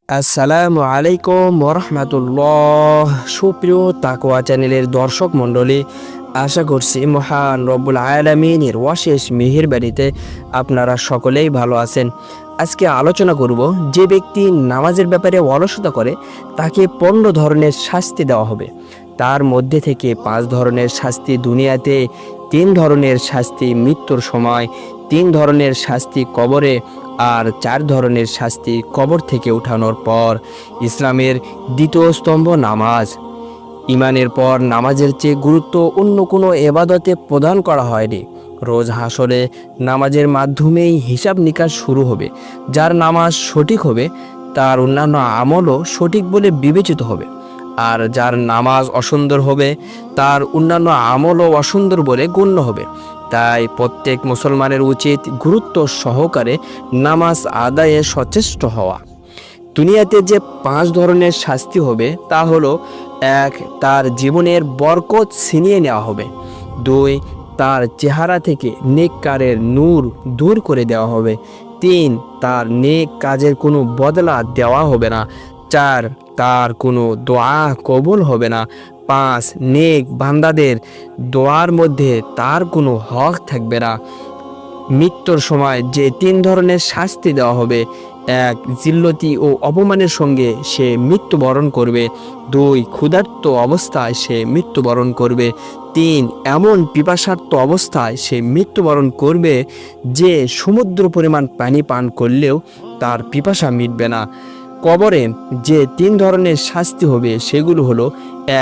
আসসালামু আলাইকুম ওরহমাতুল্লাহ। সুপ্রিয় তাকওয়া চ্যানেলের দর্শক মণ্ডলী, আশা করছি মহান রব্বুল আলামিনের অশেষ মেহেরবাড়িতে আপনারা সকলেই ভালো আছেন। আজকে আলোচনা করব, যে ব্যক্তি নামাজের ব্যাপারে অলসতা করে তাকে 15 ধরনের শাস্তি দেওয়া হবে। তার মধ্যে থেকে 5 ধরনের শাস্তি দুনিয়াতে, 3 ধরনের শাস্তি মৃত্যুর সময়, 3 ধরনের শাস্তি কবরে, আর 4 ধরনের শাস্তি কবর থেকে উঠানোর পর। ইসলামের দ্বিতীয় স্তম্ভ নামাজ। ইমানের পর নামাজের চেয়ে গুরুত্ব অন্য কোনো এবাদতে প্রদান করা হয়নি। রোজ হাসরে নামাজের মাধ্যমেই হিসাব নিকাশ শুরু হবে। যার নামাজ সঠিক হবে তার অন্যান্য আমলও সঠিক বলে বিবেচিত হবে, আর যার নামাজ অসুন্দর হবে তার অন্যান্য আমলও অসুন্দর বলে গণ্য হবে। তাই প্রত্যেক মুসলমানের উচিত গুরুত্ব সহকারে নামাজ আদায়ে সচেষ্ট হওয়া। দুনিয়াতে যে 5 ধরনের শাস্তি হবে তা হলো: 1. তার জীবনের বরকত ছিনিয়ে নেওয়া হবে। 2. তার চেহারা থেকে নেককারের নূর দূর করে দেওয়া হবে। 3. তার নেক কাজের কোনো বদলা দেওয়া হবে না। 4. তার কোনো দোয়া কবুল হবে না। 5. নেক বান্দাদের দোয়ার মধ্যে তার কোনো হক থাকবে না। মৃত্যুর সময় যে 3 ধরনের শাস্তি দেওয়া হবে: 1. জিল্লতি ও অপমানের সঙ্গে সে মৃত্যুবরণ করবে। 2. ক্ষুধার্ত অবস্থায় সে মৃত্যুবরণ করবে। 3. এমন পিপাসার্ত অবস্থায় সে মৃত্যুবরণ করবে যে সমুদ্র পরিমাণ পানি পান করলেও তার পিপাসা মিটবে না। কবরে যে 3 ধরনের শাস্তি হবে সেগুলো হলো: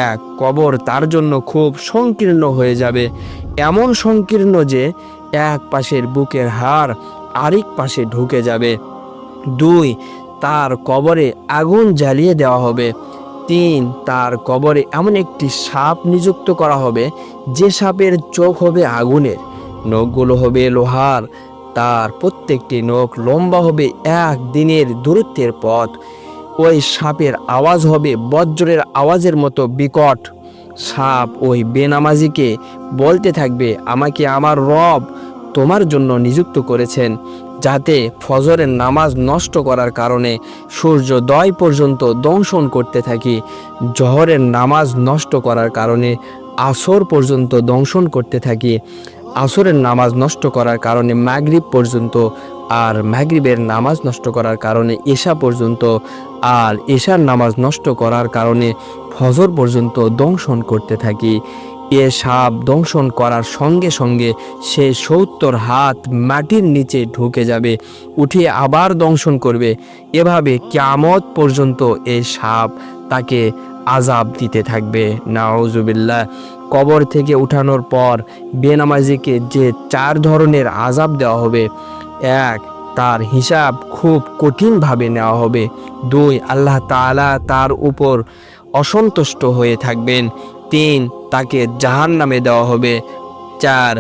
1. কবর তার জন্য খুব সংকীর্ণ হয়ে যাবে, এমন সংকীর্ণ যে এক পাশের বুকের হাড় আরেক পাশে ঢুকে যাবে। 2. তার কবরে আগুন জ্বালিয়ে দেওয়া হবে। 3. তার কবরে এমন একটি সাপ নিযুক্ত করা হবে যে সাপের চোখ হবে আগুনের, নখগুলো হবে লোহার, তার প্রত্যেকটি নখ লম্বা হবে 1 দিনের দূরত্বের পথ। ওই সাপের আওয়াজ হবে বজ্রের আওয়াজের মতো বিকট। সাপ ওই বেনামাজিকে বলতে থাকবে, আমাকে আমার রব তোমার জন্য নিযুক্ত করেছেন, যাতে ফজরের নামাজ নষ্ট করার কারণে সূর্যোদয় পর্যন্ত দংশন করতে থাকি, জহরের নামাজ নষ্ট করার কারণে আসর পর্যন্ত দংশন করতে থাকি, আসরের নামাজ নষ্ট করার কারণে মাগরিব পর্যন্ত, আর মাগরিবের নামাজ নষ্ট করার কারণে এশা পর্যন্ত, আর এশার নামাজ নষ্ট করার কারণে ফজর পর্যন্ত দংশন করতে থাকি। এ সাপ দংশন করার সঙ্গে সঙ্গে সে 70 হাত মাটির নিচে ঢুকে যাবে, উঠে আবার দংশন করবে। এভাবে কিয়ামত পর্যন্ত এই সাপ তাকে আযাব দিতে থাকবে। নাউজুবিল্লাহ। কবর থেকে উঠানোর পর বেনামাজিকে যে 4 ধরনের আযাব দেওয়া হবে: 1. তার হিসাব খুব কঠিনভাবে নেওয়া হবে। 2. আল্লাহ তাআলা তার উপর অসন্তুষ্ট হয়ে থাকবেন। 3. তাকে জাহান্নামে দেওয়া হবে। 4.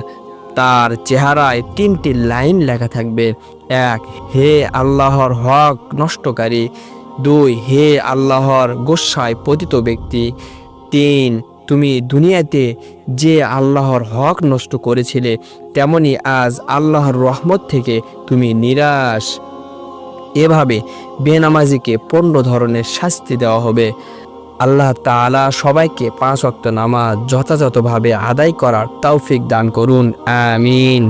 তার চেহারায় 3টি লাইন লেখা থাকবে: 1. হে আল্লাহর হক নষ্টকারী। 2. হে আল্লাহর গোসায় পতিত ব্যক্তি। 3. তুমি দুনিয়াতে যে আল্লাহর হক নষ্ট করেছিলে, তেমনি আজ আল্লাহর রহমত থেকে তুমি নিরাশ। এভাবে বেনামাজিকে 15 ধরনের শাস্তি দেওয়া হবে। আল্লাহ তাআলা সবাইকে 5 ওয়াক্ত নামাজ যথাযথভাবে আদায় করার তৌফিক দান করুন। আমিন।